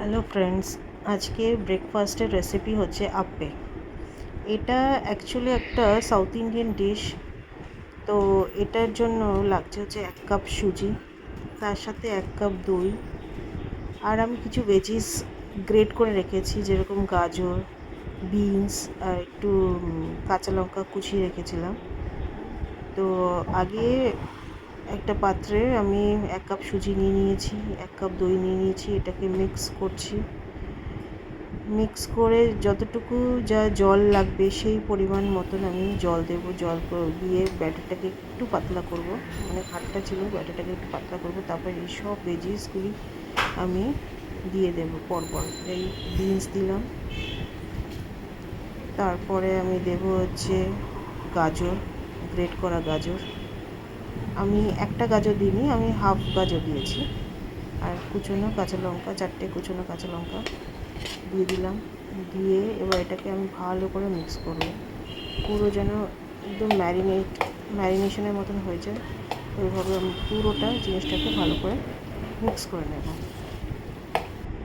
Hello friends, আজকে ব্রেকফাস্টের recipe হচ্ছে আপ্পে। এটা অ্যাকচুয়ালি একটা সাউথ ইন্ডিয়ান ডিশ। তো এটার জন্য লাগছে হচ্ছে 1 কাপ সুজি, তার সাথে 1 কাপ দই, আর আমি কিছু ভেজিস গ্রেট করে রেখেছি, যেরকম গাজর, বিনস আর একটু কাঁচা লঙ্কা কুচিয়ে রেখেছিলাম। তো আগে একটা পাত্রে আমি 1 কাপ সুজি নিয়ে নিয়েছি, 1 কাপ দই নিয়ে নিয়েছি, এটাকে মিক্স করে যতটুকু যা জল লাগবে সেই পরিমাণ মতন আমি জল দেব। দিয়ে ব্যাটারটাকে একটু পাতলা করব, মানে ঘাটটা ছিল, ব্যাটারটাকে একটু পাতলা করব। তারপর এই সব ভেজিসগুলি আমি দিয়ে দেব পরপর। এই বিনস দিলাম, তারপরে আমি দেব হচ্ছে গাজর, গ্রেট করা গাজর। আমি একটা গাজর দিইনি, আমি হাফ গাজর দিয়েছি। আর কুচনো কাঁচা লঙ্কা, 4টে কুচনো কাঁচা লঙ্কা দিয়ে দিলাম। দিয়ে এবার এটাকে আমি ভালো করে মিক্স করব, পুরো যেন একদম ম্যারিনেশনের মতন হয়ে যায়। ওইভাবে আমি পুরোটা জিনিসটাকে ভালো করে মিক্স করে নেব।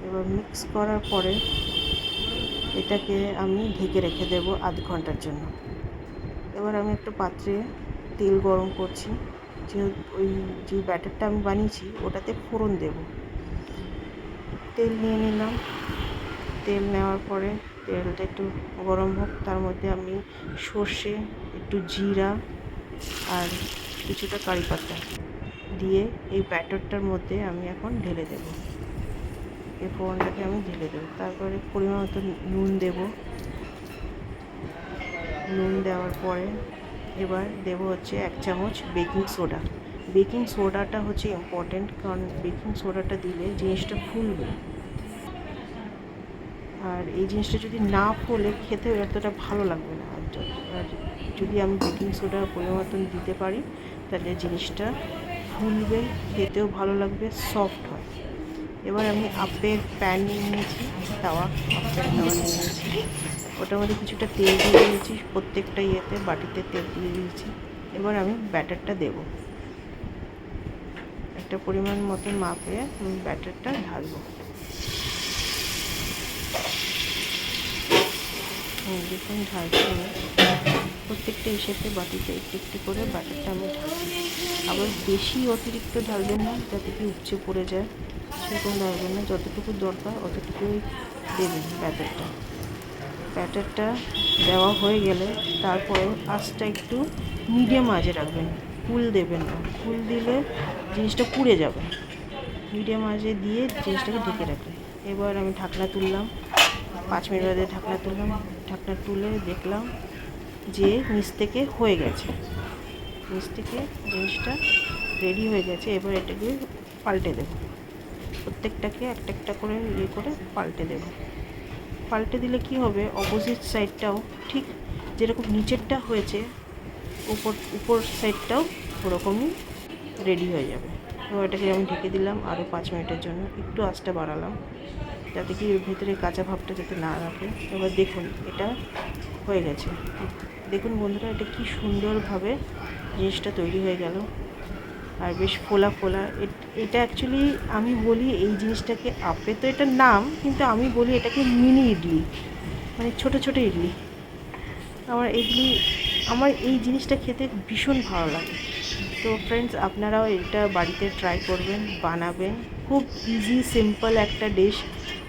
এবার মিক্স করার পরে এটাকে আমি ঢেকে রেখে দেবো আধ ঘন্টার জন্য। এবার আমি একটা পাত্রে তেল গরম করছি, যে ব্যাটারটা আমি বানিয়েছি ওটাতে ফোড়ন দেব। তেল নিয়ে নিলাম। তেল নেওয়ার পরে তেলটা একটু গরম হোক, তার মধ্যে আমি সর্ষে, একটু জিরা আর কিছুটা কারি পাতা দিয়ে এই ব্যাটারটার মধ্যে আমি এখন ঢেলে দেব। এই ফোড়নটাকে আমি ঢেলে দেবো। তারপরে পরিমাণ মতো নুন দেব। নুন দেওয়ার পরে এবার দেব হচ্ছে 1 চামচ বেকিং সোডা। বেকিং সোডাটা হচ্ছে ইম্পর্টেন্ট, কারণ বেকিং সোডাটা দিলে জিনিসটা ফুলবে। আর এই জিনিসটা যদি না ফোলে খেতে এতটা ভালো লাগবে না। আর যদি আমি বেকিং সোডা পরিমাণ মতন দিতে পারি তাহলে জিনিসটা ফুলবে, খেতেও ভালো লাগবে, সফট হয়। এবার আমি আপ্পের প্যান নিয়ে নিয়েছি, আপ্পের তাওয়া নিয়ে নিয়েছি। ওটার মধ্যে কিছুটা তেল দিয়ে দিয়েছি, প্রত্যেকটা বাটিতে তেল দিয়ে দিয়েছি। এবার আমি ব্যাটারটা দেব, একটা পরিমাণ মতন মাপে আমি ব্যাটারটা ঢালবো। দেখুন ঢালছি আমি প্রত্যেকটা হিসেবে বাটিতে একটু একটু করে ব্যাটারটা আমি ঢালছি। আবার বেশি অতিরিক্ত ঢালবেন না, যাতে কি উপচে পড়ে যায়, সেরকম ঢালবেন না। যতটুকু দরকার অতটুকুই দেবেন ব্যাটারটা দেওয়া হয়ে গেলে তারপরে আঁচটা একটু মিডিয়াম আঁচে রাখবেন, ফুল দেবেন না, ফুল দিলে জিনিসটা পুড়ে যাবে। মিডিয়াম আঁচে দিয়ে জিনিসটাকে ঢেকে রাখবেন। এবার আমি ঢাকনা তুললাম, 5 মিনিট বাদে ঢাকনা তুলে দেখলাম যে নিচ থেকে হয়ে গেছে, নিচ থেকে জিনিসটা রেডি হয়ে গেছে। এবার এটাকে পাল্টে দেব, প্রত্যেকটাকে একটা একটা করে করে পাল্টে দেব। পাল্টে দিলে কি হবে, অপোজিট সাইডটাও ঠিক যেরকম নিচেরটা হয়েছে উপর সাইডটাও ওরকমই রেডি হয়ে যাবে। এবার এটাকে আমি ঢেকে দিলাম আরও 5 মিনিটের জন্য, একটু আঁচটা বাড়ালাম যাতে কি ভেতরে কাঁচা ভাবটা যাতে না রাখে। এবার দেখুন এটা হয়ে গেছে। দেখুন বন্ধুরা, এটা কি সুন্দরভাবে জিনিসটা তৈরি হয়ে গেল, আর বেশ ফোলা ফোলা। এটা অ্যাকচুয়ালি আমি বলি এই জিনিসটাকে আপ্পে, তো এটার নাম, কিন্তু আমি বলি এটাকে মিনি ইডলি, মানে ছোট ছোট ইডলি। আমার এই জিনিসটা খেতে ভীষণ ভালো লাগে। তো ফ্রেন্ডস, আপনারাও এটা বাড়িতে ট্রাই করবেন, বানাবেন। খুব ইজি সিম্পল একটা ডিশ,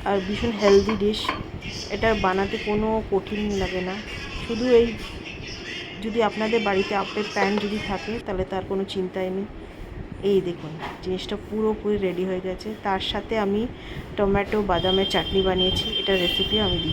আর ভীষণ হেলদি ডিশ। এটা বানাতে কোনো কঠিন লাগে না। শুধু যদি আপনাদের বাড়িতে আপ্পের প্যান যদি থাকে তাহলে তার কোনো চিন্তাই নেই। এই দেখুন জিনিসটা পুরোপুরি রেডি হয়ে গেছে। তার সাথে আমি টমেটো বাদামের চাটনি বানিয়েছি, এটার রেসিপি আমি দিচ্ছি।